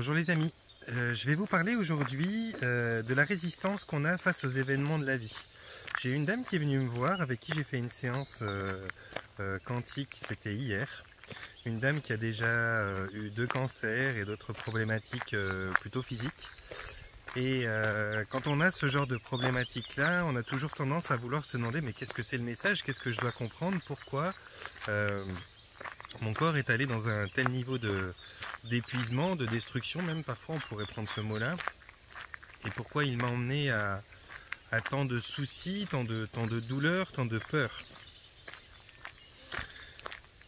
Bonjour les amis, je vais vous parler aujourd'hui de la résistance qu'on a face aux événements de la vie. J'ai une dame qui est venue me voir avec qui j'ai fait une séance quantique, c'était hier. Une dame qui a déjà eu 2 cancers et d'autres problématiques plutôt physiques. Et quand on a ce genre de problématique là, on a toujours tendance à vouloir se demander mais qu'est-ce que c'est le message, qu'est-ce que je dois comprendre, pourquoi mon corps est allé dans un tel niveau d'épuisement, de destruction même parfois on pourrait prendre ce mot là, et pourquoi il m'a emmené à tant de soucis, tant de douleurs, tant de peurs.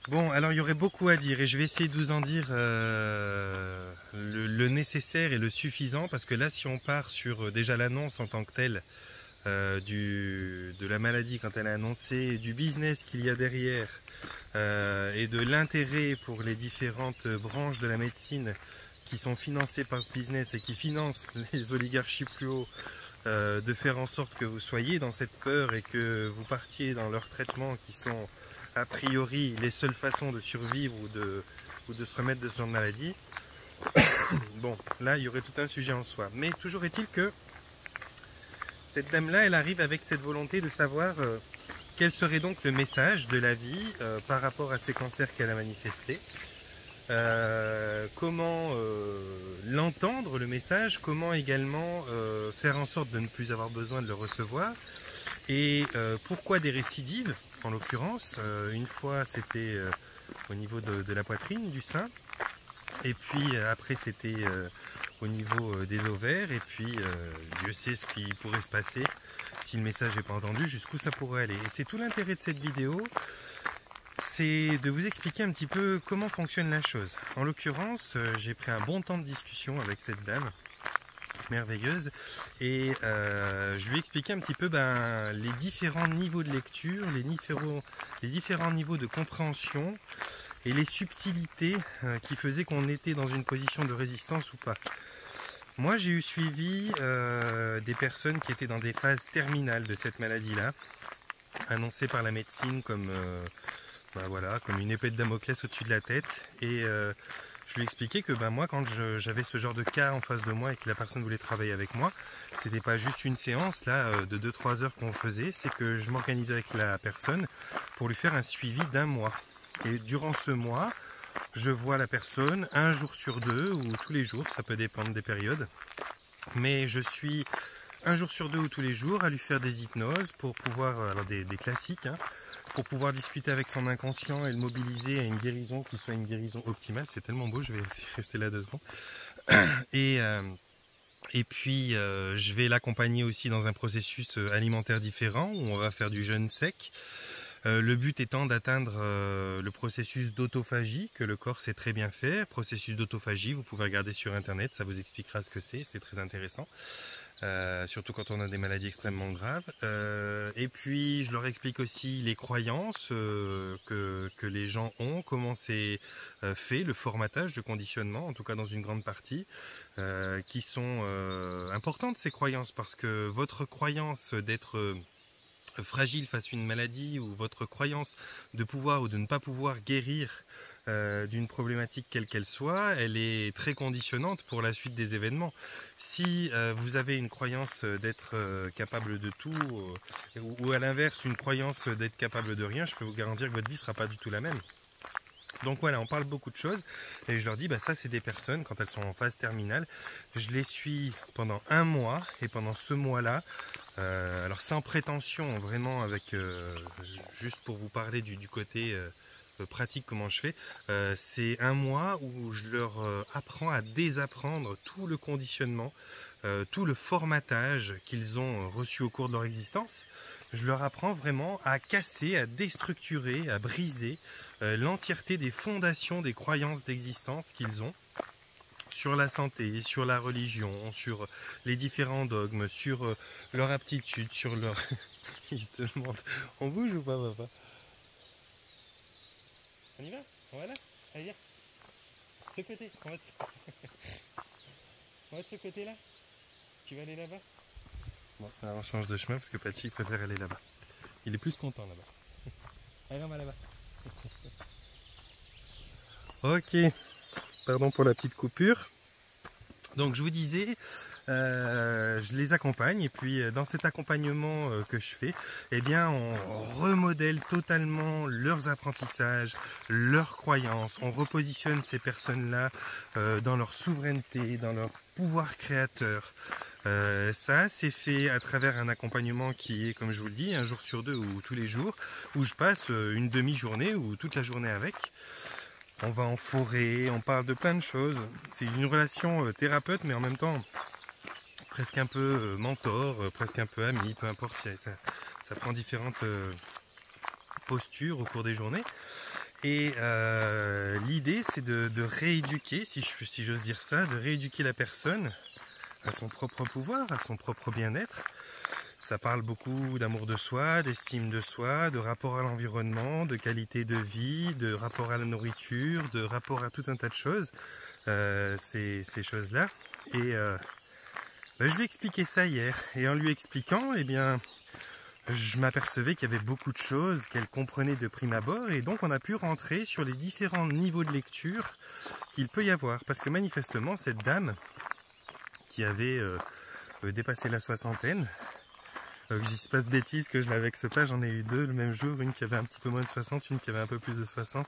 Bon, alors il y aurait beaucoup à dire et je vais essayer de vous en dire le nécessaire et le suffisant, parce que là si on part sur déjà l'annonce en tant que telle de la maladie quand elle est annoncée, du business qu'il y a derrière et de l'intérêt pour les différentes branches de la médecine qui sont financées par ce business et qui financent les oligarchies plus haut, de faire en sorte que vous soyez dans cette peur et que vous partiez dans leurs traitements qui sont a priori les seules façons de survivre ou de se remettre de ce genre de maladie. Bon, là il y aurait tout un sujet en soi, mais toujours est-il que cette dame-là, elle arrive avec cette volonté de savoir quel serait donc le message de la vie par rapport à ces cancers qu'elle a manifestés. Comment l'entendre, le message, comment également faire en sorte de ne plus avoir besoin de le recevoir, et pourquoi des récidives, en l'occurrence. Une fois c'était au niveau de la poitrine, du sein, et puis après c'était au niveau des ovaires, et puis Dieu sait ce qui pourrait se passer si le message n'est pas entendu, jusqu'où ça pourrait aller. Et c'est tout l'intérêt de cette vidéo, c'est de vous expliquer un petit peu comment fonctionne la chose. En l'occurrence, j'ai pris un bon temps de discussion avec cette dame merveilleuse, et je lui ai expliqué un petit peu les différents niveaux de lecture, les différents niveaux de compréhension et les subtilités qui faisaient qu'on était dans une position de résistance ou pas. Moi j'ai eu suivi des personnes qui étaient dans des phases terminales de cette maladie-là, annoncée par la médecine comme, voilà, comme une épée de Damoclès au-dessus de la tête, et je lui ai expliqué que moi quand j'avais ce genre de cas en face de moi et que la personne voulait travailler avec moi, c'était pas juste une séance là de 2-3 heures qu'on faisait, c'est que je m'organisais avec la personne pour lui faire un suivi d'1 mois. Et durant ce mois, je vois la personne 1 jour sur 2 ou tous les jours, ça peut dépendre des périodes, mais je suis 1 jour sur 2 ou tous les jours à lui faire des hypnoses pour pouvoir, alors des classiques, hein, pour pouvoir discuter avec son inconscient et le mobiliser à une guérison qui soit une guérison optimale. C'est tellement beau, je vais rester là 2 secondes. Et puis je vais l'accompagner aussi dans un processus alimentaire différent où on va faire du jeûne sec. Le but étant d'atteindre le processus d'autophagie que le corps sait très bien faire. Processus d'autophagie, vous pouvez regarder sur internet, ça vous expliquera ce que c'est très intéressant. Surtout quand on a des maladies extrêmement graves. Et puis je leur explique aussi les croyances que les gens ont, comment c'est fait, le formatage, le conditionnement, en tout cas dans une grande partie, qui sont importantes ces croyances, parce que votre croyance d'être fragile face à une maladie, ou votre croyance de pouvoir ou de ne pas pouvoir guérir d'une problématique quelle qu'elle soit, elle est très conditionnante pour la suite des événements. Si vous avez une croyance d'être capable de tout, ou à l'inverse une croyance d'être capable de rien, je peux vous garantir que votre vie ne sera pas du tout la même. Donc voilà, on parle beaucoup de choses, et je leur dis, ça c'est des personnes, quand elles sont en phase terminale, je les suis pendant 1 mois, et pendant ce mois-là, alors sans prétention, vraiment avec, juste pour vous parler du côté pratique, comment je fais, c'est 1 mois où je leur apprends à désapprendre tout le conditionnement, tout le formatage qu'ils ont reçu au cours de leur existence. Je leur apprends vraiment à casser, à déstructurer, à briser l'entièreté des fondations des croyances d'existence qu'ils ont sur la santé, sur la religion, sur les différents dogmes, sur leur aptitude, sur leur... Ils se demandent, on bouge ou pas, papa? On y va? Voilà. Allez, viens. De ce côté. On va de ce côté-là. Tu vas aller là-bas? Bon, alors on change de chemin parce que Pachi préfère aller là-bas. Il est plus content là-bas. Allez, on va là-bas. Ok. Pardon pour la petite coupure. Donc je vous disais, je les accompagne et puis dans cet accompagnement que je fais, eh bien on remodèle totalement leurs apprentissages, leurs croyances, on repositionne ces personnes-là dans leur souveraineté, dans leur pouvoir créateur. Ça c'est fait à travers un accompagnement qui est, comme je vous le dis, un jour sur deux ou tous les jours, où je passe une demi-journée ou toute la journée avec. On va en forêt, on parle de plein de choses. C'est une relation thérapeute, mais en même temps presque un peu mentor, presque un peu ami, peu importe. Ça prend différentes postures au cours des journées. Et l'idée, c'est de rééduquer, si j'ose dire ça, de rééduquer la personne à son propre pouvoir, à son propre bien-être. Ça parle beaucoup d'amour de soi, d'estime de soi, de rapport à l'environnement, de qualité de vie, de rapport à la nourriture, de rapport à tout un tas de choses, ces choses-là. Et je lui ai expliqué ça hier. Et en lui expliquant, eh bien, je m'apercevais qu'il y avait beaucoup de choses qu'elle comprenait de prime abord. Et donc on a pu rentrer sur les différents niveaux de lecture qu'il peut y avoir. Parce que manifestement, cette dame qui avait dépassé la soixantaine, que je dise pas de bêtises, que je l'avais avec ce pas, j'en ai eu deux le même jour, une qui avait un petit peu moins de 60, une qui avait un peu plus de 60.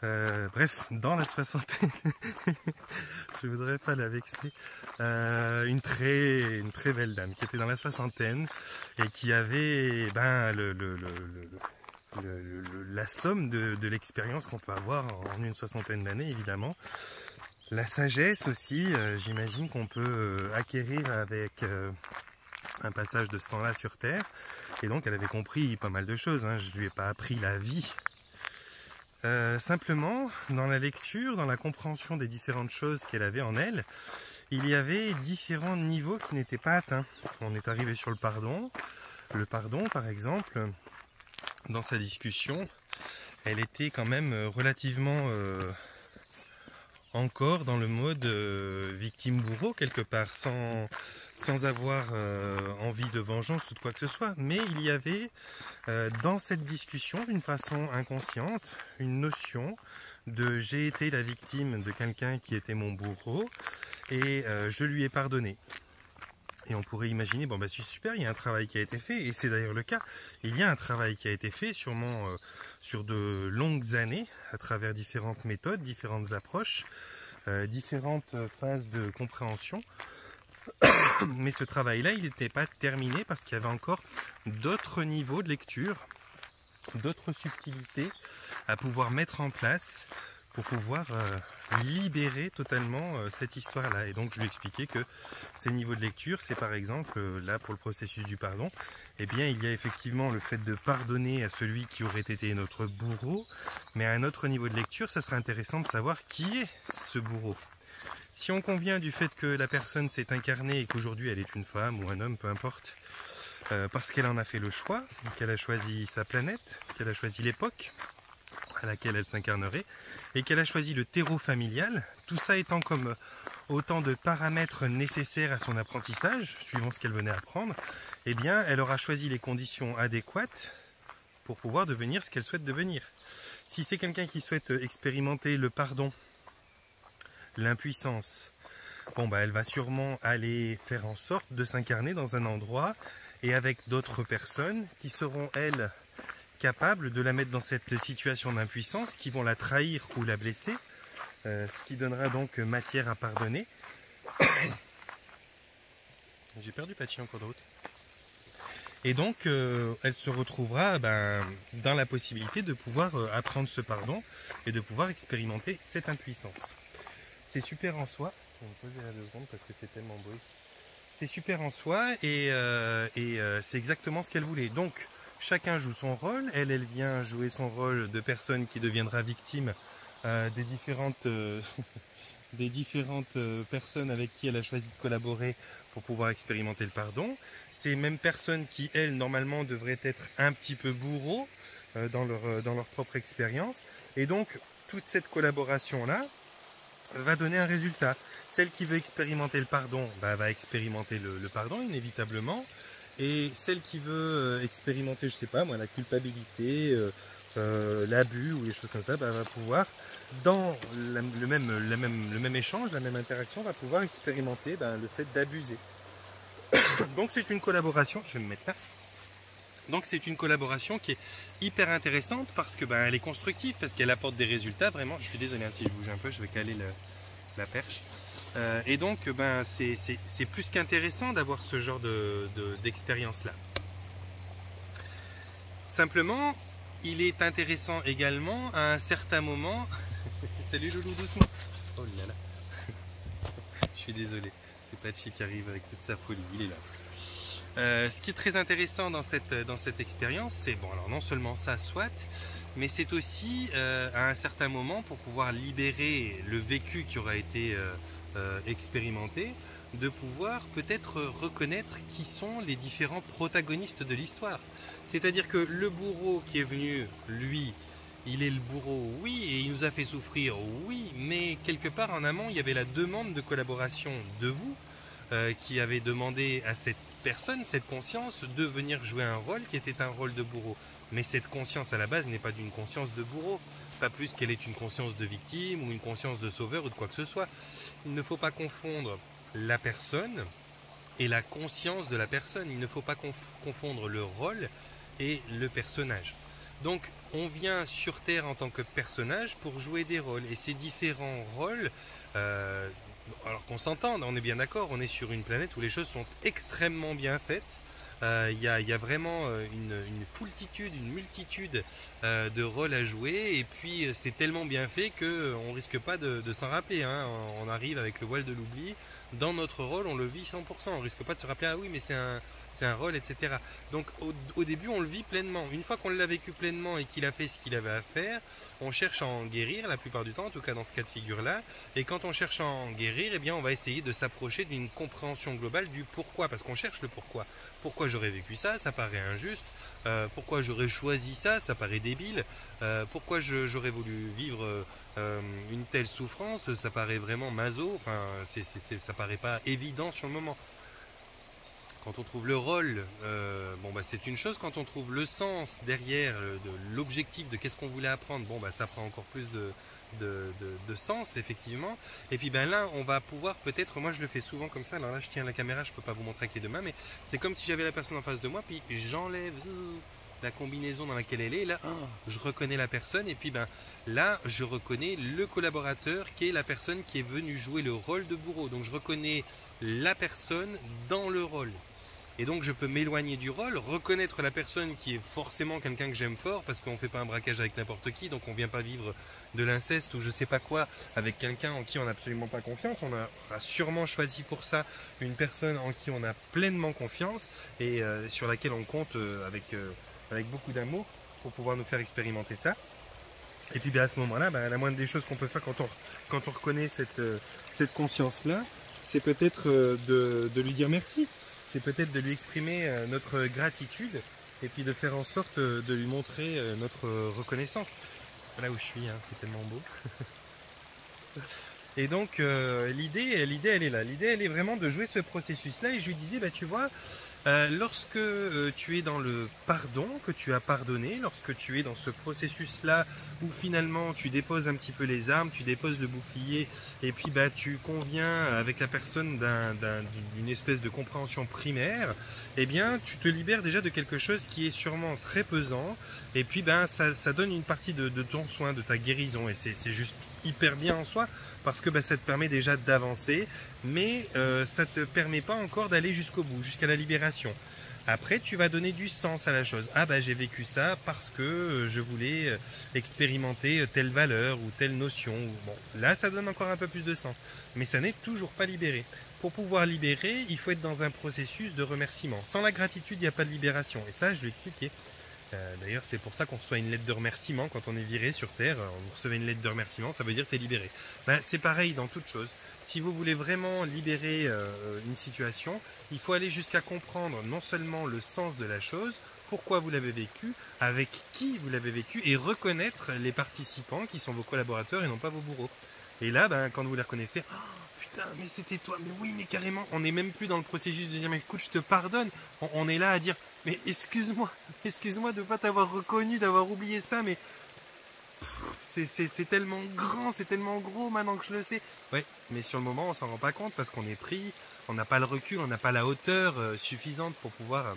Bref, dans la soixantaine, je voudrais pas la vexer, une très belle dame qui était dans la soixantaine et qui avait la somme de l'expérience qu'on peut avoir en une soixantaine d'années, évidemment. La sagesse aussi, j'imagine qu'on peut acquérir avec un passage de ce temps-là sur Terre. Et donc elle avait compris pas mal de choses, hein. Je lui ai pas appris la vie. Simplement, dans la lecture, dans la compréhension des différentes choses qu'elle avait en elle, il y avait différents niveaux qui n'étaient pas atteints. On est arrivé sur le pardon. Le pardon, par exemple, dans sa discussion, elle était quand même relativement encore dans le mode victime-bourreau quelque part, sans avoir envie de vengeance ou de quoi que ce soit. Mais il y avait dans cette discussion, d'une façon inconsciente, une notion de j'ai été la victime de quelqu'un qui était mon bourreau et je lui ai pardonné. Et on pourrait imaginer, bon bah c'est super, il y a un travail qui a été fait, et c'est d'ailleurs le cas. Il y a un travail qui a été fait, sûrement sur de longues années, à travers différentes méthodes, différentes approches, différentes phases de compréhension. Mais ce travail-là, il n'était pas terminé parce qu'il y avait encore d'autres niveaux de lecture, d'autres subtilités à pouvoir mettre en place pour pouvoir libérer totalement cette histoire-là. Et donc je lui expliquais que ces niveaux de lecture, c'est par exemple, là pour le processus du pardon, eh bien il y a effectivement le fait de pardonner à celui qui aurait été notre bourreau, mais à un autre niveau de lecture, ça serait intéressant de savoir qui est ce bourreau. Si on convient du fait que la personne s'est incarnée et qu'aujourd'hui elle est une femme ou un homme, peu importe, parce qu'elle en a fait le choix, qu'elle a choisi sa planète, qu'elle a choisi l'époque à laquelle elle s'incarnerait, et qu'elle a choisi le terreau familial, tout ça étant comme autant de paramètres nécessaires à son apprentissage, suivant ce qu'elle venait apprendre, eh bien elle aura choisi les conditions adéquates pour pouvoir devenir ce qu'elle souhaite devenir. Si c'est quelqu'un qui souhaite expérimenter le pardon, l'impuissance, bon bah elle va sûrement aller faire en sorte de s'incarner dans un endroit et avec d'autres personnes qui seront elles capables de la mettre dans cette situation d'impuissance, qui vont la trahir ou la blesser, ce qui donnera donc matière à pardonner. J'ai perdu Patchy en cours de route. Et donc elle se retrouvera dans la possibilité de pouvoir apprendre ce pardon et de pouvoir expérimenter cette impuissance. C'est super en soi. Je vais me poser là 2 secondes parce que c'est tellement beau ici. C'est super en soi et c'est exactement ce qu'elle voulait. Donc chacun joue son rôle. Elle vient jouer son rôle de personne qui deviendra victime des différentes personnes avec qui elle a choisi de collaborer pour pouvoir expérimenter le pardon. Ces mêmes personnes qui, elles, normalement, devraient être un petit peu bourreaux dans leur propre expérience. Et donc, toute cette collaboration-là va donner un résultat. Celle qui veut expérimenter le pardon va expérimenter le pardon, inévitablement. Et celle qui veut expérimenter, je sais pas moi, la culpabilité l'abus ou les choses comme ça, va pouvoir, dans le même échange, la même interaction, va pouvoir expérimenter le fait d'abuser. Donc c'est une collaboration, je vais me mettre là. Donc c'est une collaboration qui est hyper intéressante parce que elle est constructive, parce qu'elle apporte des résultats vraiment. Je suis désolé si je bouge un peu, je vais caler la perche. Et donc c'est plus qu'intéressant d'avoir ce genre d'expérience là. Simplement, il est intéressant également à un certain moment. Salut Loulou, doucement. Oh là là. Je suis désolé, c'est Patchy qui arrive avec toute sa folie, il est là. Ce qui est très intéressant dans cette expérience, c'est alors non seulement ça soit, mais c'est aussi à un certain moment, pour pouvoir libérer le vécu qui aura été expérimenté, de pouvoir peut-être reconnaître qui sont les différents protagonistes de l'histoire. C'est-à-dire que le bourreau qui est venu, lui, il est le bourreau, oui, et il nous a fait souffrir, oui, mais quelque part en amont, il y avait la demande de collaboration de vous, qui avait demandé à cette personne, cette conscience, de venir jouer un rôle qui était un rôle de bourreau. Mais cette conscience à la base n'est pas d'une conscience de bourreau, pas plus qu'elle est une conscience de victime ou une conscience de sauveur ou de quoi que ce soit. Il ne faut pas confondre la personne et la conscience de la personne. Il ne faut pas confondre le rôle et le personnage. Donc on vient sur Terre en tant que personnage pour jouer des rôles. Et ces différents rôles, alors qu'on s'entende, on est bien d'accord, on est sur une planète où les choses sont extrêmement bien faites. Il y a vraiment une foultitude, une multitude de rôles à jouer, et puis c'est tellement bien fait qu'on ne risque pas de s'en rappeler, hein. On arrive avec le voile de l'oubli, dans notre rôle on le vit 100%, on ne risque pas de se rappeler, ah oui mais c'est un rôle, etc. Donc au début on le vit pleinement. Une fois qu'on l'a vécu pleinement et qu'il a fait ce qu'il avait à faire, on cherche à en guérir la plupart du temps, en tout cas dans ce cas de figure là. Et quand on cherche à en guérir, eh bien on va essayer de s'approcher d'une compréhension globale du pourquoi, parce qu'on cherche le pourquoi. Pourquoi j'aurais vécu ça, ça paraît injuste. Pourquoi j'aurais choisi ça, ça paraît débile. Pourquoi j'aurais voulu vivre une telle souffrance, ça paraît vraiment maso. Enfin, ça paraît pas évident sur le moment. Quand on trouve le rôle, c'est une chose. Quand on trouve le sens derrière, l'objectif de qu'est-ce qu'on voulait apprendre, ça prend encore plus de sens, effectivement. Et puis là, on va pouvoir peut-être, moi je le fais souvent comme ça, alors là je tiens la caméra, je ne peux pas vous montrer avec les deux mains, mais c'est comme si j'avais la personne en face de moi, puis j'enlève la combinaison dans laquelle elle est, là, je reconnais la personne, et puis là, je reconnais le collaborateur qui est la personne qui est venue jouer le rôle de bourreau. Donc je reconnais la personne dans le rôle. Et donc je peux m'éloigner du rôle, reconnaître la personne qui est forcément quelqu'un que j'aime fort, parce qu'on ne fait pas un braquage avec n'importe qui, donc on ne vient pas vivre de l'inceste ou je sais pas quoi avec quelqu'un en qui on n'a absolument pas confiance. On a sûrement choisi pour ça une personne en qui on a pleinement confiance et sur laquelle on compte avec beaucoup d'amour pour pouvoir nous faire expérimenter ça. Et puis à ce moment-là, la moindre des choses qu'on peut faire quand on reconnaît cette conscience-là, c'est peut-être de lui dire merci. C'est peut-être de lui exprimer notre gratitude et puis de faire en sorte de lui montrer notre reconnaissance. Là où je suis, hein, c'est tellement beau. Et donc l'idée elle est là. L'idée elle est vraiment de jouer ce processus-là. Et je lui disais, tu vois, lorsque tu es dans le pardon, que tu as pardonné, lorsque tu es dans ce processus-là où finalement tu déposes un petit peu les armes, tu déposes le bouclier, et puis tu conviens avec la personne d'une espèce de compréhension primaire, eh bien tu te libères déjà de quelque chose qui est sûrement très pesant, et puis ça donne une partie de ton soin, de ta guérison, et c'est juste hyper bien en soi, parce que ça te permet déjà d'avancer, mais ça ne te permet pas encore d'aller jusqu'au bout, jusqu'à la libération. Après, tu vas donner du sens à la chose. Ah j'ai vécu ça parce que je voulais expérimenter telle valeur ou telle notion. Bon, là, ça donne encore un peu plus de sens. Mais ça n'est toujours pas libéré. Pour pouvoir libérer, il faut être dans un processus de remerciement. Sans la gratitude, il n'y a pas de libération. Et ça, je l'ai expliqué. D'ailleurs, c'est pour ça qu'on reçoit une lettre de remerciement quand on est viré sur Terre. Vous recevez une lettre de remerciement, ça veut dire que tu es libéré. C'est pareil dans toute chose. Si vous voulez vraiment libérer une situation, il faut aller jusqu'à comprendre non seulement le sens de la chose, pourquoi vous l'avez vécu, avec qui vous l'avez vécu, et reconnaître les participants qui sont vos collaborateurs et non pas vos bourreaux. Et là, quand vous les reconnaissez, oh, putain, mais c'était toi, mais oui, mais carrément, on n'est même plus dans le processus de dire, mais écoute, je te pardonne. On est là à dire, mais excuse-moi de ne pas t'avoir reconnu, d'avoir oublié ça, mais c'est tellement grand, c'est tellement gros maintenant que je le sais. Ouais, mais sur le moment, on s'en rend pas compte parce qu'on est pris, on n'a pas le recul, on n'a pas la hauteur suffisante pour pouvoir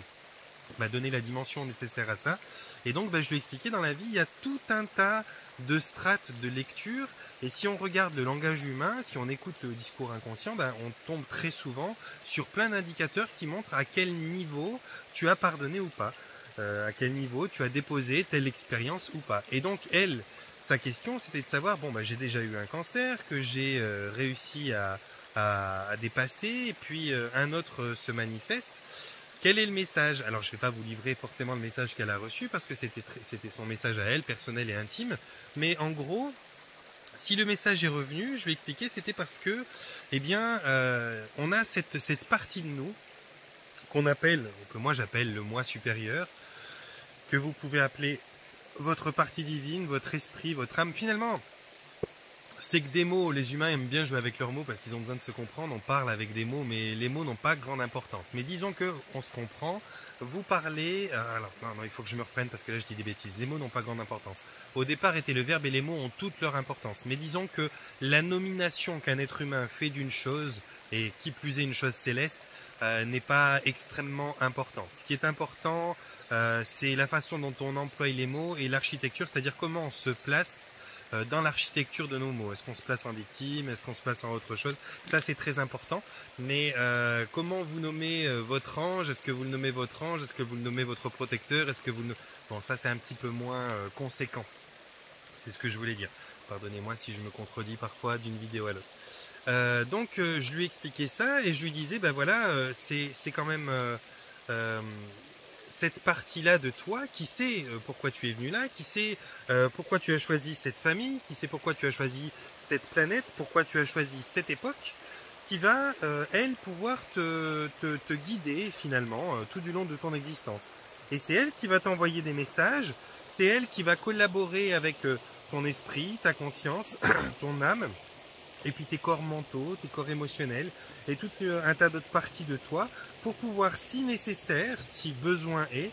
donner la dimension nécessaire à ça. Et donc, je lui ai expliqué, dans la vie, il y a tout un tas de strates de lecture. Et si on regarde le langage humain, si on écoute le discours inconscient, on tombe très souvent sur plein d'indicateurs qui montrent à quel niveau tu as pardonné ou pas. À quel niveau tu as déposé telle expérience ou pas. Et donc, sa question, c'était de savoir, j'ai déjà eu un cancer, que j'ai réussi à dépasser, et puis un autre se manifeste. Quel est le message? Alors, je ne vais pas vous livrer forcément le message qu'elle a reçu, parce que c'était son message à elle, personnel et intime. Mais en gros, si le message est revenu, je vais expliquer, c'était parce que, on a cette partie de nous qu'on appelle, que moi j'appelle le moi supérieur, que vous pouvez appeler votre partie divine, votre esprit, votre âme. Finalement, c'est que des mots, les humains aiment bien jouer avec leurs mots parce qu'ils ont besoin de se comprendre, on parle avec des mots, mais les mots n'ont pas grande importance. Mais disons qu'on se comprend, vous parlez... alors, non, il faut que je me reprenne parce que là je dis des bêtises. Les mots n'ont pas grande importance. Au départ était le verbe et les mots ont toute leur importance. Mais disons que la nomination qu'un être humain fait d'une chose, et qui plus est une chose céleste, n'est pas extrêmement importante. Ce qui est important, c'est la façon dont on emploie les mots et l'architecture, c'est-à-dire comment on se place dans l'architecture de nos mots. Est-ce qu'on se place en victime? Est-ce qu'on se place en autre chose? Ça, c'est très important. Mais comment vous nommez votre ange? Est-ce que vous le nommez votre ange? Est-ce que vous le nommez votre protecteur? Est-ce que vous... Bon, ça, c'est un petit peu moins conséquent. C'est ce que je voulais dire. Pardonnez-moi si je me contredis parfois d'une vidéo à l'autre. Donc, je lui ai expliqué ça et je lui disais, c'est quand même... cette partie-là de toi qui sait pourquoi tu es venu là, qui sait pourquoi tu as choisi cette famille, qui sait pourquoi tu as choisi cette planète, pourquoi tu as choisi cette époque, qui va, elle, pouvoir te guider finalement tout du long de ton existence. Et c'est elle qui va t'envoyer des messages, c'est elle qui va collaborer avec ton esprit, ta conscience, ton âme, et puis tes corps mentaux, tes corps émotionnels, et tout un tas d'autres parties de toi, pour pouvoir, si nécessaire, si besoin est,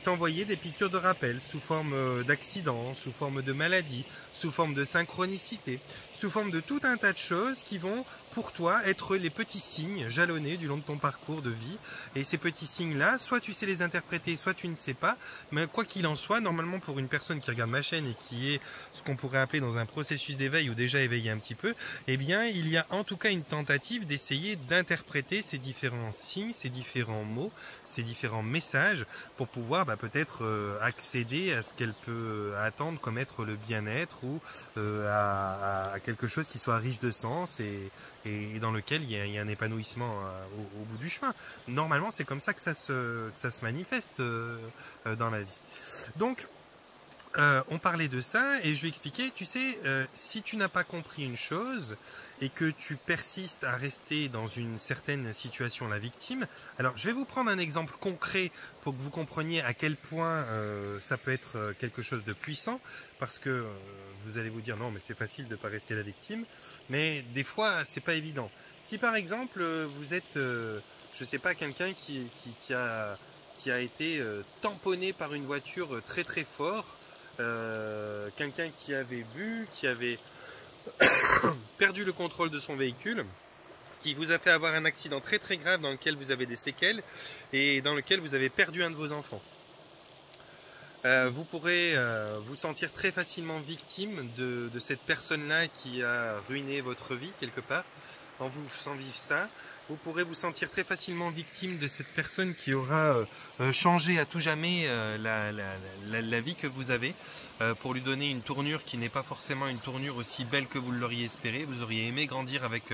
t'envoyer des piqûres de rappel, sous forme d'accident, sous forme de maladie, sous forme de synchronicité, sous forme de tout un tas de choses qui vont, pour toi, être les petits signes jalonnés du long de ton parcours de vie. Et ces petits signes-là, soit tu sais les interpréter, soit tu ne sais pas, mais quoi qu'il en soit, normalement pour une personne qui regarde ma chaîne et qui est ce qu'on pourrait appeler dans un processus d'éveil ou déjà éveillé un petit peu, il y a en tout cas une tentative d'essayer d'interpréter ces différents signes, ces différents mots, ces différents messages pour pouvoir peut-être accéder à ce qu'elle peut attendre comme être le bien-être ou à quelque chose qui soit riche de sens et dans lequel il y a un épanouissement au bout du chemin. Normalement, c'est comme ça que ça se manifeste dans la vie. Donc, on parlait de ça et je lui expliquais, tu sais, si tu n'as pas compris une chose et que tu persistes à rester dans une certaine situation, la victime, alors je vais vous prendre un exemple concret pour que vous compreniez à quel point ça peut être quelque chose de puissant, parce que vous allez vous dire non mais c'est facile de ne pas rester la victime, mais des fois c'est pas évident. Si par exemple vous êtes, je sais pas, quelqu'un qui a été tamponné par une voiture très très fort, quelqu'un qui avait bu, qui avait perdu le contrôle de son véhicule, qui vous a fait avoir un accident très très grave dans lequel vous avez des séquelles et dans lequel vous avez perdu un de vos enfants. Vous pourrez vous sentir très facilement victime de cette personne-là qui a ruiné votre vie quelque part, en vous faisant vivre ça. Vous pourrez vous sentir très facilement victime de cette personne qui aura changé à tout jamais la vie que vous avez pour lui donner une tournure qui n'est pas forcément une tournure aussi belle que vous l'auriez espéré. Vous auriez aimé grandir avec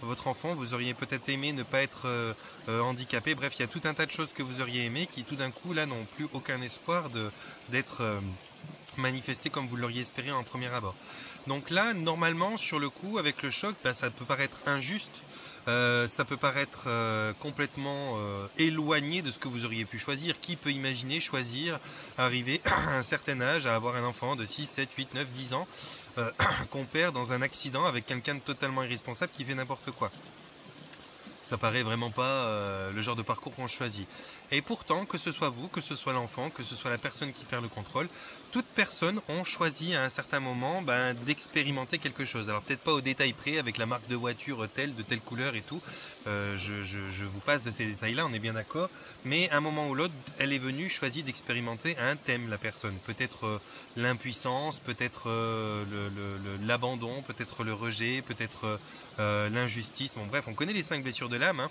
votre enfant, vous auriez peut-être aimé ne pas être handicapé. Bref, il y a tout un tas de choses que vous auriez aimé qui tout d'un coup là n'ont plus aucun espoir d'être manifestées comme vous l'auriez espéré en premier abord. Donc là, normalement, sur le coup, avec le choc, ça peut paraître injuste Ça peut paraître complètement éloigné de ce que vous auriez pu choisir. Qui peut imaginer choisir, arriver à un certain âge, à avoir un enfant de 6, 7, 8, 9, 10 ans qu'on perd dans un accident avec quelqu'un de totalement irresponsable qui fait n'importe quoi? Ça paraît vraiment pas le genre de parcours qu'on choisit. Et pourtant, que ce soit vous, que ce soit l'enfant, que ce soit la personne qui perd le contrôle, toutes personnes ont choisi à un certain moment d'expérimenter quelque chose. Alors peut-être pas au détail près, avec la marque de voiture telle, de telle couleur et tout. Je vous passe de ces détails-là, on est bien d'accord. Mais à un moment ou l'autre, elle est venue choisir d'expérimenter un thème, la personne. Peut-être l'impuissance, peut-être l'abandon, peut-être le rejet, peut-être l'injustice. Bon bref, on connaît les 5 blessures de l'âme.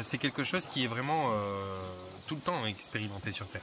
C'est quelque chose qui est vraiment tout le temps expérimenté sur Terre.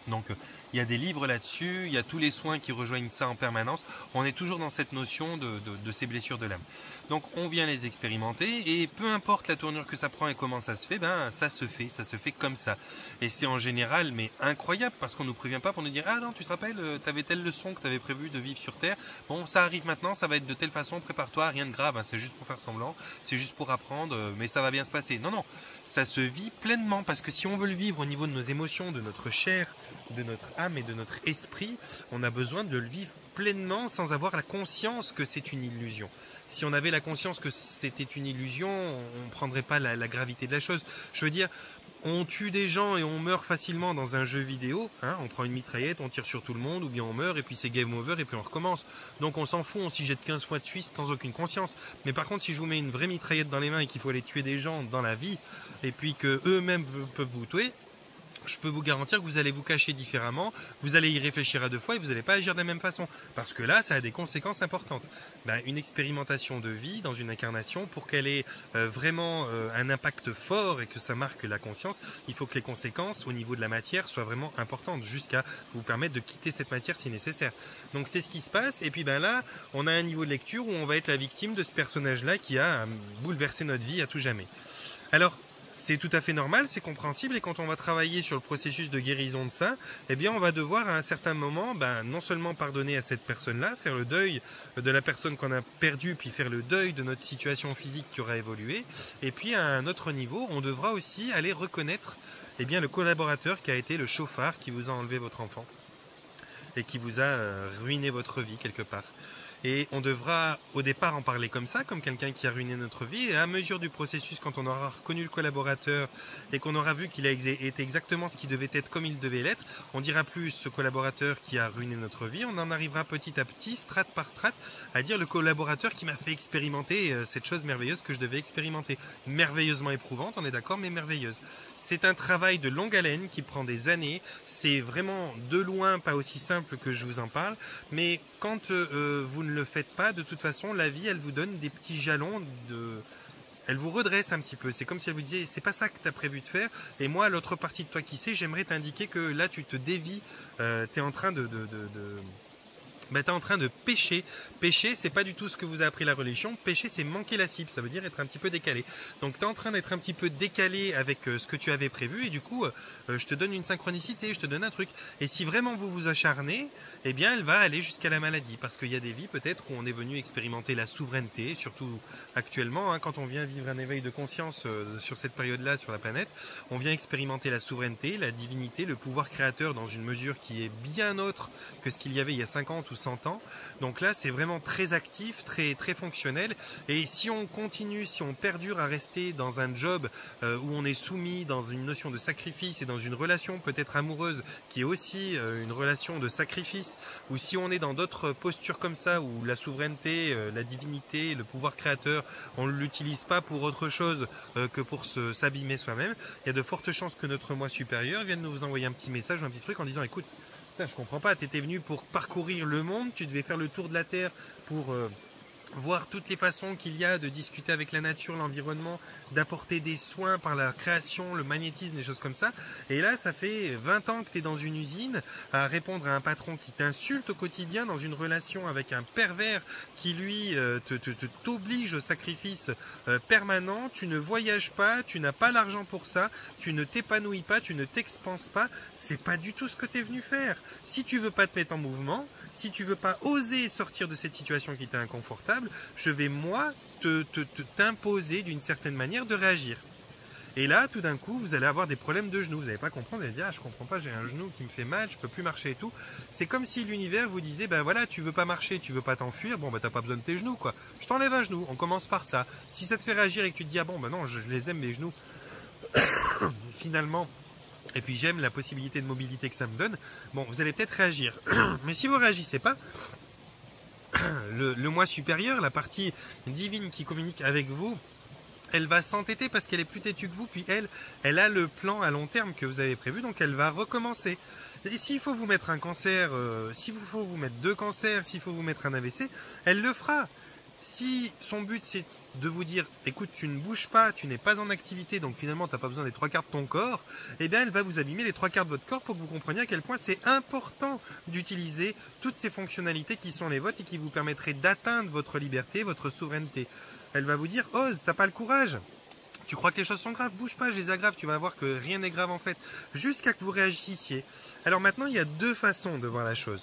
Donc il y a des livres là-dessus, il y a tous les soins qui rejoignent ça en permanence. On est toujours dans cette notion de ces blessures de l'âme. Donc on vient les expérimenter et peu importe la tournure que ça prend et comment ça se fait, ça se fait comme ça. Et c'est en général mais incroyable parce qu'on ne nous prévient pas pour nous dire « Ah non, tu te rappelles, tu avais telle leçon que tu avais prévu de vivre sur Terre. Bon, ça arrive maintenant, ça va être de telle façon, prépare-toi, rien de grave, c'est juste pour faire semblant, c'est juste pour apprendre, mais ça va bien se passer. » Non, non, ça se vit pleinement parce que si on veut le vivre au niveau de nos émotions, de notre chair, de notre âme et de notre esprit, on a besoin de le vivre pleinement sans avoir la conscience que c'est une illusion. Si on avait la conscience que c'était une illusion, on ne prendrait pas la gravité de la chose. Je veux dire, on tue des gens et on meurt facilement dans un jeu vidéo, on prend une mitraillette, on tire sur tout le monde, ou bien on meurt et puis c'est game over et puis on recommence. Donc on s'en fout, on s'y jette 15 fois de suite sans aucune conscience. Mais par contre, si je vous mets une vraie mitraillette dans les mains et qu'il faut aller tuer des gens dans la vie, et puis qu'eux-mêmes peuvent vous tuer, je peux vous garantir que vous allez vous cacher différemment, vous allez y réfléchir à 2 fois et vous n'allez pas agir de la même façon. Parce que là, ça a des conséquences importantes. Une expérimentation de vie dans une incarnation, pour qu'elle ait vraiment un impact fort et que ça marque la conscience, il faut que les conséquences au niveau de la matière soient vraiment importantes, jusqu'à vous permettre de quitter cette matière si nécessaire. Donc c'est ce qui se passe, et puis là, on a un niveau de lecture où on va être la victime de ce personnage-là qui a bouleversé notre vie à tout jamais. Alors, c'est tout à fait normal, c'est compréhensible, et quand on va travailler sur le processus de guérison de ça, eh bien on va devoir à un certain moment non seulement pardonner à cette personne-là, faire le deuil de la personne qu'on a perdue, puis faire le deuil de notre situation physique qui aura évolué, et puis à un autre niveau, on devra aussi aller reconnaître le collaborateur qui a été le chauffard qui vous a enlevé votre enfant et qui vous a ruiné votre vie quelque part. Et on devra au départ en parler comme ça, comme quelqu'un qui a ruiné notre vie. Et à mesure du processus, quand on aura reconnu le collaborateur et qu'on aura vu qu'il a été exactement ce qui devait être comme il devait l'être, on dira plus ce collaborateur qui a ruiné notre vie. On en arrivera petit à petit, strate par strate, à dire le collaborateur qui m'a fait expérimenter cette chose merveilleuse que je devais expérimenter. Merveilleusement éprouvante, on est d'accord, mais merveilleuse. C'est un travail de longue haleine qui prend des années. C'est vraiment de loin pas aussi simple que je vous en parle. Mais quand vous ne le faites pas, de toute façon, la vie, elle vous donne des petits jalons elle vous redresse un petit peu. C'est comme si elle vous disait, c'est pas ça que tu as prévu de faire. Et moi, l'autre partie de toi qui sait, j'aimerais t'indiquer que là, tu te dévies. Tu es en train t'es en train de pécher. Pécher, c'est pas du tout ce que vous a appris la religion. Pécher, c'est manquer la cible. Ça veut dire être un petit peu décalé. Donc, tu es en train d'être un petit peu décalé avec ce que tu avais prévu. Et du coup, je te donne une synchronicité, je te donne un truc. Et si vraiment vous vous acharnez, eh bien, elle va aller jusqu'à la maladie. Parce qu'il y a des vies, peut-être, où on est venu expérimenter la souveraineté, surtout actuellement, quand on vient vivre un éveil de conscience sur cette période-là, sur la planète, on vient expérimenter la souveraineté, la divinité, le pouvoir créateur dans une mesure qui est bien autre que ce qu'il y avait il y a 50 ou 100 ans. Donc là, c'est vraiment très actif, très, très fonctionnel. Et si on continue, si on perdure à rester dans un job où on est soumis dans une notion de sacrifice et dans une relation peut-être amoureuse qui est aussi une relation de sacrifice, ou si on est dans d'autres postures comme ça où la souveraineté, la divinité, le pouvoir créateur, on ne l'utilise pas pour autre chose que pour s'abîmer soi-même, il y a de fortes chances que notre moi supérieur vienne nous envoyer un petit message, un petit truc en disant écoute, je comprends pas, tu étais venu pour parcourir le monde, tu devais faire le tour de la Terre pour voir toutes les façons qu'il y a de discuter avec la nature, l'environnement, d'apporter des soins par la création, le magnétisme, des choses comme ça. Et là, ça fait 20 ans que tu es dans une usine à répondre à un patron qui t'insulte au quotidien, dans une relation avec un pervers qui, lui, t'oblige au sacrifice permanent. Tu ne voyages pas, tu n'as pas l'argent pour ça, tu ne t'épanouis pas, tu ne t'expanses pas. C'est pas du tout ce que tu es venu faire. Si tu veux pas te mettre en mouvement, si tu veux pas oser sortir de cette situation qui t'est inconfortable, responsable, je vais moi t'imposer d'une certaine manière de réagir. Et là, tout d'un coup, vous allez avoir des problèmes de genoux. Vous n'allez pas comprendre, vous allez dire, ah, je comprends pas, j'ai un genou qui me fait mal, je peux plus marcher et tout. C'est comme si l'univers vous disait, ben voilà, tu veux pas marcher, tu veux pas t'enfuir, bon, ben t'as pas besoin de tes genoux, quoi. Je t'enlève un genou, on commence par ça. Si ça te fait réagir et que tu te dis, ah bon, ben non, je les aime, mes genoux, finalement, et puis j'aime la possibilité de mobilité que ça me donne, bon, vous allez peut-être réagir. Mais si vous réagissez pas, le moi supérieur, la partie divine qui communique avec vous, elle va s'entêter parce qu'elle est plus têtue que vous, puis elle a le plan à long terme que vous avez prévu, donc elle va recommencer. Et s'il faut vous mettre un cancer, s'il faut vous mettre 2 cancers, s'il faut vous mettre un AVC, elle le fera. Si son but c'est de vous dire, écoute, tu ne bouges pas, tu n'es pas en activité, donc finalement tu n'as pas besoin des 3/4 de ton corps, eh bien elle va vous abîmer les 3/4 de votre corps pour que vous compreniez à quel point c'est important d'utiliser toutes ces fonctionnalités qui sont les vôtres et qui vous permettraient d'atteindre votre liberté, votre souveraineté. Elle va vous dire, ose, t'as pas le courage. Tu crois que les choses sont graves, bouge pas, je les aggrave, tu vas voir que rien n'est grave en fait, jusqu'à que vous réagissiez. Alors maintenant, il y a 2 façons de voir la chose.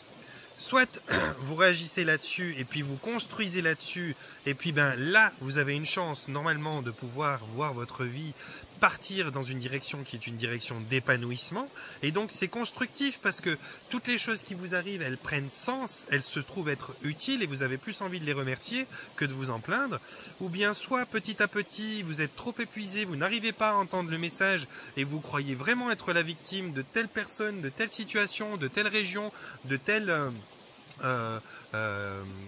Soit vous réagissez là-dessus et puis vous construisez là-dessus et puis ben là vous avez une chance normalement de pouvoir voir votre vie partir dans une direction qui est une direction d'épanouissement et donc c'est constructif parce que toutes les choses qui vous arrivent elles prennent sens, elles se trouvent être utiles et vous avez plus envie de les remercier que de vous en plaindre, ou bien soit petit à petit vous êtes trop épuisé, vous n'arrivez pas à entendre le message et vous croyez vraiment être la victime de telle personne, de telle situation, de telle région, de telle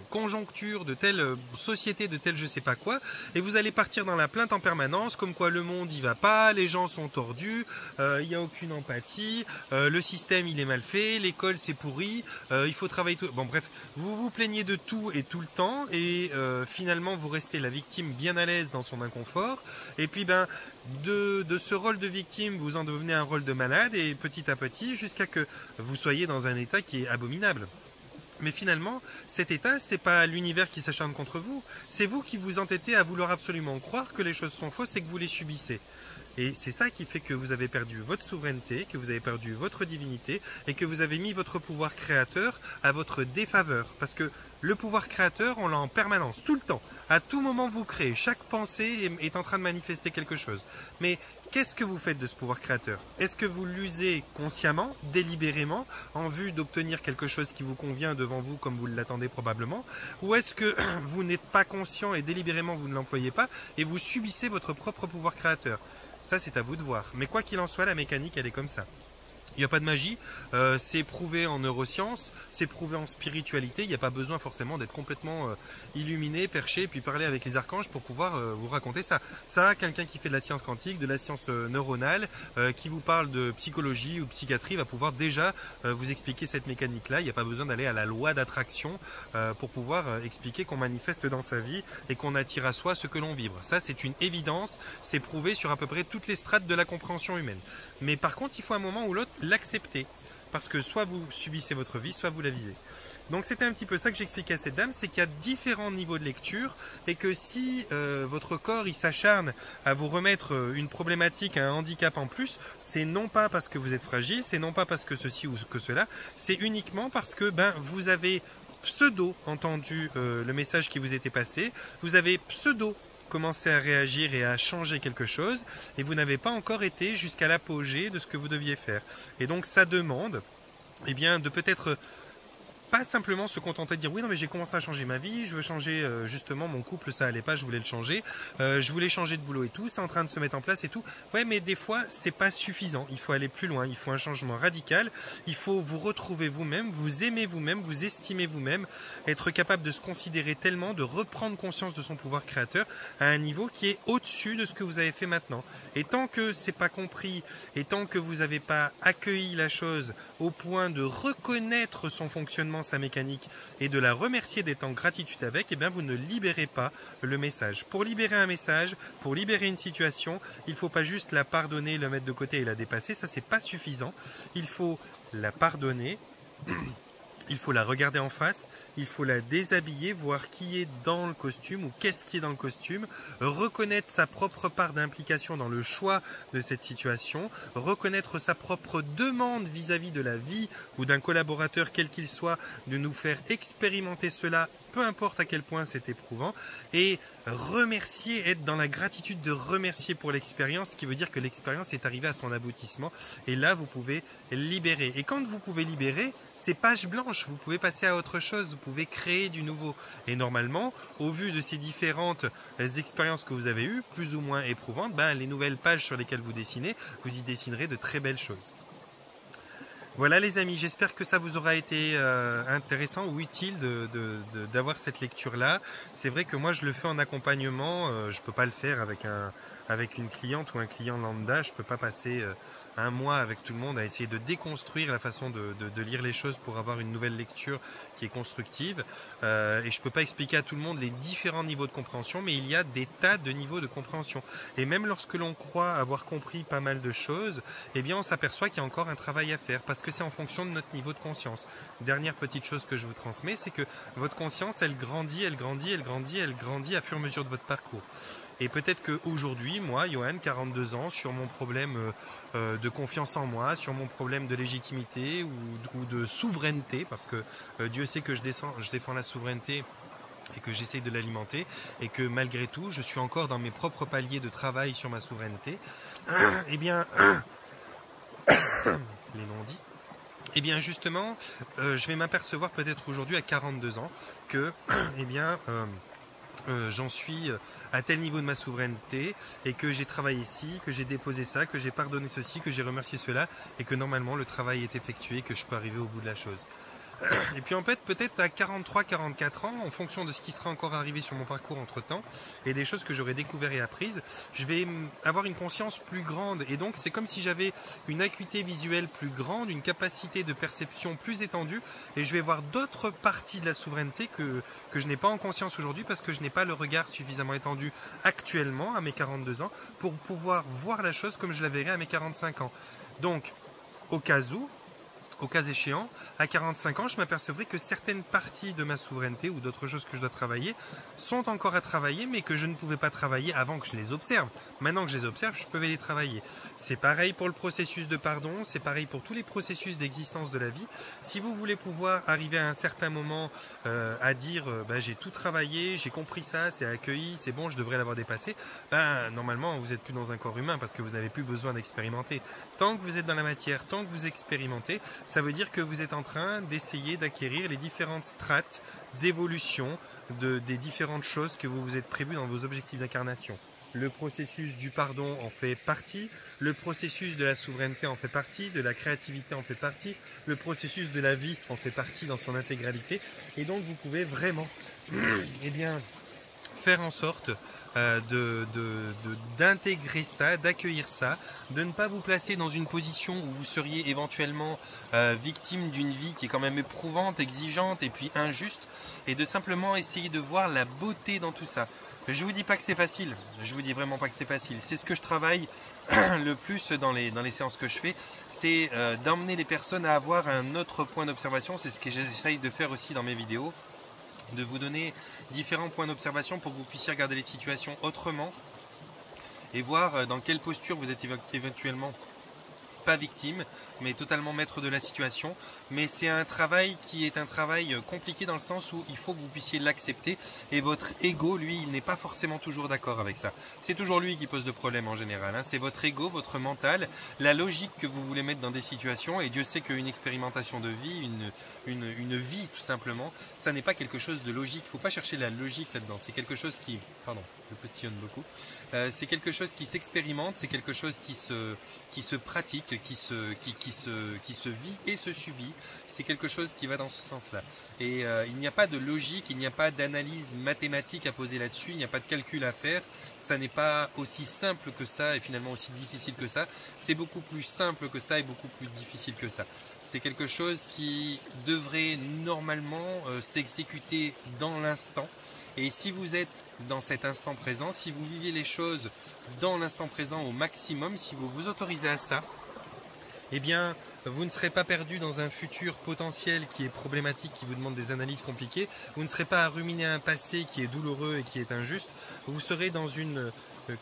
conjoncture, de telle société, de telle je sais pas quoi, et vous allez partir dans la plainte en permanence, comme quoi le monde il va pas, les gens sont tordus, il n'y a aucune empathie, le système il est mal fait, l'école c'est pourri, il faut travailler tout. Bon bref, vous vous plaignez de tout et tout le temps, et finalement vous restez la victime bien à l'aise dans son inconfort, et puis ben de ce rôle de victime vous en devenez un rôle de malade, et petit à petit jusqu'à que vous soyez dans un état qui est abominable. Mais finalement, cet état, c'est pas l'univers qui s'acharne contre vous, c'est vous qui vous entêtez à vouloir absolument croire que les choses sont fausses et que vous les subissez. Et c'est ça qui fait que vous avez perdu votre souveraineté, que vous avez perdu votre divinité et que vous avez mis votre pouvoir créateur à votre défaveur. Parce que le pouvoir créateur, on l'a en permanence, tout le temps. À tout moment, vous créez. Chaque pensée est en train de manifester quelque chose. Mais qu'est-ce que vous faites de ce pouvoir créateur? Est-ce que vous l'usez consciemment, délibérément, en vue d'obtenir quelque chose qui vous convient devant vous comme vous l'attendez probablement? Ou est-ce que vous n'êtes pas conscient et délibérément vous ne l'employez pas et vous subissez votre propre pouvoir créateur? Ça, c'est à vous de voir. Mais quoi qu'il en soit, la mécanique, elle est comme ça. Il n'y a pas de magie, c'est prouvé en neurosciences, c'est prouvé en spiritualité, il n'y a pas besoin forcément d'être complètement illuminé, perché, puis parler avec les archanges pour pouvoir vous raconter ça. Ça, quelqu'un qui fait de la science quantique, de la science neuronale, qui vous parle de psychologie ou psychiatrie, va pouvoir déjà vous expliquer cette mécanique-là. Il n'y a pas besoin d'aller à la loi d'attraction pour pouvoir expliquer qu'on manifeste dans sa vie et qu'on attire à soi ce que l'on vibre. Ça, c'est une évidence, c'est prouvé sur à peu près toutes les strates de la compréhension humaine. Mais par contre, il faut un moment ou l'autre l'accepter. Parce que soit vous subissez votre vie, soit vous la vivez. Donc c'était un petit peu ça que j'expliquais à cette dame, c'est qu'il y a différents niveaux de lecture et que si votre corps il s'acharne à vous remettre une problématique, un handicap en plus, c'est non pas parce que vous êtes fragile, c'est non pas parce que ceci ou que cela, c'est uniquement parce que vous avez pseudo entendu le message qui vous était passé, vous avez pseudo commencer à réagir et à changer quelque chose et vous n'avez pas encore été jusqu'à l'apogée de ce que vous deviez faire. Et donc ça demande eh bien, de peut-être pas simplement se contenter de dire oui non mais j'ai commencé à changer ma vie, je veux changer justement mon couple, ça allait pas, je voulais le changer, je voulais changer de boulot et tout, c'est en train de se mettre en place et tout. Ouais mais des fois c'est pas suffisant, il faut aller plus loin, il faut un changement radical, il faut vous retrouver vous-même, vous aimer vous-même, vous estimer vous-même, être capable de se considérer tellement, de reprendre conscience de son pouvoir créateur à un niveau qui est au-dessus de ce que vous avez fait maintenant. Et tant que c'est pas compris et tant que vous n'avez pas accueilli la chose au point de reconnaître son fonctionnement, sa mécanique et de la remercier d'être en gratitude avec, eh bien vous ne libérez pas le message. Pour libérer un message, pour libérer une situation, il ne faut pas juste la pardonner, le mettre de côté et la dépasser, ça c'est pas suffisant. Il faut la pardonner, il faut la regarder en face, il faut la déshabiller, voir qui est dans le costume ou qu'est-ce qui est dans le costume, reconnaître sa propre part d'implication dans le choix de cette situation, reconnaître sa propre demande vis-à-vis de la vie ou d'un collaborateur quel qu'il soit, de nous faire expérimenter cela peu importe à quel point c'est éprouvant, et remercier, être dans la gratitude de remercier pour l'expérience, ce qui veut dire que l'expérience est arrivée à son aboutissement, et là vous pouvez libérer. Et quand vous pouvez libérer, c'est page blanche, vous pouvez passer à autre chose, vous pouvez créer du nouveau. Et normalement, au vu de ces différentes expériences que vous avez eues, plus ou moins éprouvantes, les nouvelles pages sur lesquelles vous dessinez, vous y dessinerez de très belles choses. Voilà les amis, j'espère que ça vous aura été intéressant ou utile d'avoir cette lecture-là. C'est vrai que moi je le fais en accompagnement, je ne peux pas le faire avec une cliente ou un client lambda, je ne peux pas passer un mois avec tout le monde à essayer de déconstruire la façon de lire les choses pour avoir une nouvelle lecture qui est constructive. Et je ne peux pas expliquer à tout le monde les différents niveaux de compréhension, mais il y a des tas de niveaux de compréhension. Et même lorsque l'on croit avoir compris pas mal de choses, eh bien on s'aperçoit qu'il y a encore un travail à faire, parce que c'est en fonction de notre niveau de conscience. Dernière petite chose que je vous transmets, c'est que votre conscience, elle grandit, elle grandit, elle grandit, elle grandit à fur et à mesure de votre parcours. Et peut-être qu'aujourd'hui, moi, Johan, 42 ans, sur mon problème de confiance en moi, sur mon problème de légitimité ou de souveraineté, parce que Dieu sait que je défends la souveraineté et que j'essaye de l'alimenter, et que malgré tout, je suis encore dans mes propres paliers de travail sur ma souveraineté, eh bien, les non-dits, eh bien justement, je vais m'apercevoir peut-être aujourd'hui à 42 ans que, eh bien, j'en suis à tel niveau de ma souveraineté et que j'ai travaillé ici, que j'ai déposé ça, que j'ai pardonné ceci, que j'ai remercié cela et que normalement le travail est effectué, que je peux arriver au bout de la chose. Et puis en fait, peut-être à 43-44 ans, en fonction de ce qui sera encore arrivé sur mon parcours entre-temps et des choses que j'aurai découvert et apprises, je vais avoir une conscience plus grande. Et donc, c'est comme si j'avais une acuité visuelle plus grande, une capacité de perception plus étendue, et je vais voir d'autres parties de la souveraineté que je n'ai pas en conscience aujourd'hui parce que je n'ai pas le regard suffisamment étendu actuellement à mes 42 ans pour pouvoir voir la chose comme je la verrai à mes 45 ans. Donc, au cas échéant, à 45 ans, je m'apercevrai que certaines parties de ma souveraineté ou d'autres choses que je dois travailler sont encore à travailler, mais que je ne pouvais pas travailler avant que je les observe. Maintenant que je les observe, je peux les travailler. C'est pareil pour le processus de pardon, c'est pareil pour tous les processus d'existence de la vie. Si vous voulez pouvoir arriver à un certain moment à dire j'ai tout travaillé, j'ai compris ça, c'est accueilli, c'est bon, je devrais l'avoir dépassé, normalement vous n'êtes plus dans un corps humain parce que vous n'avez plus besoin d'expérimenter. Tant que vous êtes dans la matière, tant que vous expérimentez, ça veut dire que vous êtes en train d'essayer d'acquérir les différentes strates d'évolution des différentes choses que vous vous êtes prévues dans vos objectifs d'incarnation. Le processus du pardon en fait partie, le processus de la souveraineté en fait partie, de la créativité en fait partie, le processus de la vie en fait partie dans son intégralité. Et donc vous pouvez vraiment faire en sorte d'intégrer ça, d'accueillir ça, de ne pas vous placer dans une position où vous seriez éventuellement victime d'une vie qui est quand même éprouvante, exigeante et puis injuste, et de simplement essayer de voir la beauté dans tout ça. Je vous dis pas que c'est facile, je vous dis vraiment pas que c'est facile. C'est ce que je travaille le plus dans les séances que je fais, c'est d'emmener les personnes à avoir un autre point d'observation. C'est ce que j'essaye de faire aussi dans mes vidéos, de vous donner différents points d'observation pour que vous puissiez regarder les situations autrement et voir dans quelle posture vous êtes éventuellement pas victime, mais totalement maître de la situation. Mais c'est un travail qui est un travail compliqué dans le sens où il faut que vous puissiez l'accepter, et votre ego, lui, il n'est pas forcément toujours d'accord avec ça. C'est toujours lui qui pose de problème en général, hein. C'est votre ego, votre mental, la logique que vous voulez mettre dans des situations, et Dieu sait qu'une expérimentation de vie, une vie tout simplement, ça n'est pas quelque chose de logique. Il ne faut pas chercher la logique là-dedans. C'est quelque chose qui... Pardon, je postillonne beaucoup. C'est quelque chose qui s'expérimente, c'est quelque chose qui se pratique, qui se vit et se subit. C'est quelque chose qui va dans ce sens-là. Et il n'y a pas de logique, il n'y a pas d'analyse mathématique à poser là-dessus, il n'y a pas de calcul à faire. Ça n'est pas aussi simple que ça et finalement aussi difficile que ça. C'est beaucoup plus simple que ça et beaucoup plus difficile que ça. C'est quelque chose qui devrait normalement s'exécuter dans l'instant. Et si vous êtes dans cet instant présent, si vous vivez les choses dans l'instant présent au maximum, si vous vous autorisez à ça, eh bien, vous ne serez pas perdu dans un futur potentiel qui est problématique, qui vous demande des analyses compliquées. Vous ne serez pas à ruminer un passé qui est douloureux et qui est injuste. Vous serez dans une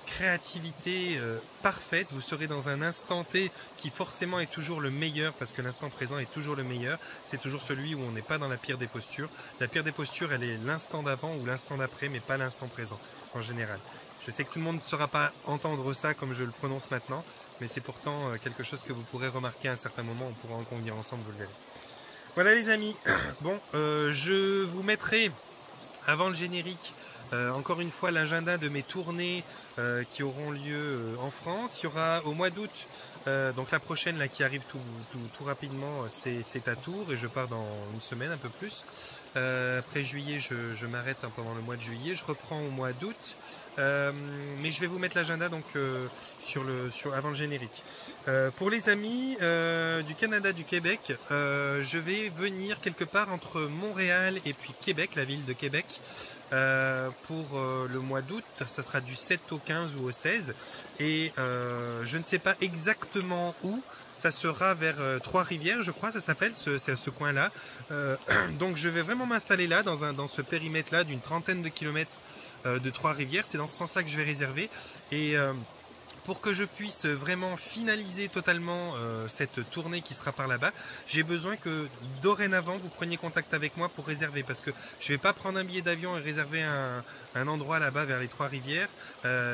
créativité parfaite. Vous serez dans un instant T qui forcément est toujours le meilleur, parce que l'instant présent est toujours le meilleur. C'est toujours celui où on n'est pas dans la pire des postures. La pire des postures, elle est l'instant d'avant ou l'instant d'après, mais pas l'instant présent en général. Je sais que tout le monde ne saura pas entendre ça comme je le prononce maintenant, mais c'est pourtant quelque chose que vous pourrez remarquer à un certain moment. On pourra en convenir ensemble, vous le verrez. Voilà les amis. Bon, je vous mettrai avant le générique encore une fois l'agenda de mes tournées qui auront lieu en France. Il y aura au mois d'août, donc la prochaine là, qui arrive tout rapidement, c'est à Tours et je pars dans une semaine un peu plus. Après juillet, je m'arrête pendant le mois de juillet. Je reprends au mois d'août. Mais je vais vous mettre l'agenda donc avant le générique. Pour les amis du Canada, du Québec, je vais venir quelque part entre Montréal et puis Québec, la ville de Québec. Pour le mois d'août, ça sera du 7 au 15 ou au 16 et je ne sais pas exactement où. Ça sera vers Trois-Rivières, je crois, ça s'appelle ce coin-là. Donc je vais vraiment m'installer là, dans ce périmètre-là d'une trentaine de kilomètres de Trois-Rivières. C'est dans ce sens-là que je vais réserver. Et pour que je puisse vraiment finaliser totalement cette tournée qui sera par là-bas, j'ai besoin que dorénavant vous preniez contact avec moi pour réserver, parce que je ne vais pas prendre un billet d'avion et réserver un endroit là-bas vers les Trois-Rivières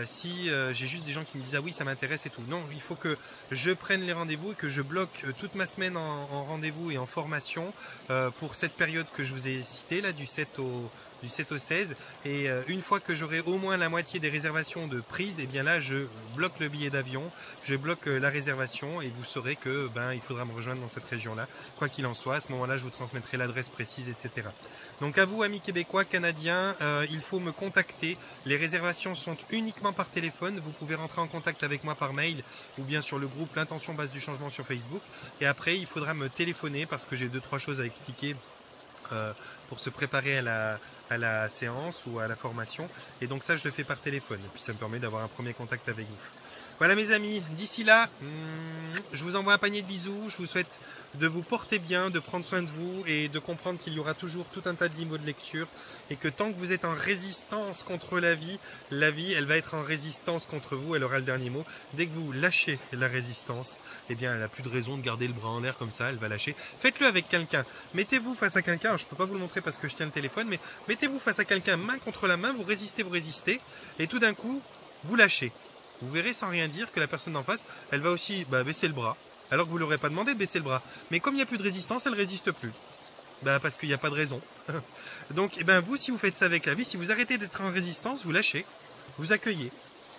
si j'ai juste des gens qui me disent ah oui ça m'intéresse et tout. Non, il faut que je prenne les rendez-vous et que je bloque toute ma semaine en rendez-vous et en formation pour cette période que je vous ai citée là du 7 au 16 et une fois que j'aurai au moins la moitié des réservations de prise, et bien là je bloque le billet d'avion, je bloque la réservation et vous saurez que il faudra me rejoindre dans cette région là, quoi qu'il en soit. À ce moment là je vous transmettrai l'adresse précise, etc. Donc à vous amis québécois, canadiens, il faut me contacter. Les réservations sont uniquement par téléphone. Vous pouvez rentrer en contact avec moi par mail ou bien sur le groupe l'intention base du changement sur Facebook, et après il faudra me téléphoner parce que j'ai 2-3 choses à expliquer pour se préparer à la séance ou à la formation, et donc ça je le fais par téléphone et puis ça me permet d'avoir un premier contact avec vous. Voilà mes amis, d'ici là je vous envoie un panier de bisous. Je vous souhaite de vous porter bien, de prendre soin de vous et de comprendre qu'il y aura toujours tout un tas de mots de lecture et que tant que vous êtes en résistance contre la vie elle va être en résistance contre vous, elle aura le dernier mot. Dès que vous lâchez la résistance, eh bien elle n'a plus de raison de garder le bras en l'air comme ça, elle va lâcher. Faites-le avec quelqu'un, mettez-vous face à quelqu'un. Je ne peux pas vous le montrer parce que je tiens le téléphone, mais mettez-vous face à quelqu'un, main contre la main, vous résistez, et tout d'un coup, vous lâchez. Vous verrez sans rien dire que la personne d'en face, elle va aussi baisser le bras, alors que vous ne l'aurez pas demandé de baisser le bras. Mais comme il n'y a plus de résistance, elle ne résiste plus. Parce qu'il n'y a pas de raison. Donc vous, si vous faites ça avec la vie, si vous arrêtez d'être en résistance, vous lâchez, vous accueillez.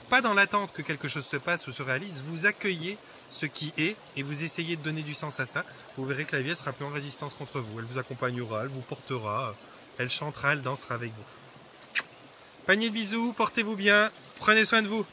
Pas dans l'attente que quelque chose se passe ou se réalise, vous accueillez ce qui est et vous essayez de donner du sens à ça. Vous verrez que la vie, elle sera plus en résistance contre vous. Elle vous accompagnera, elle vous portera, elle chantera, elle dansera avec vous. Panier de bisous, portez-vous bien, prenez soin de vous.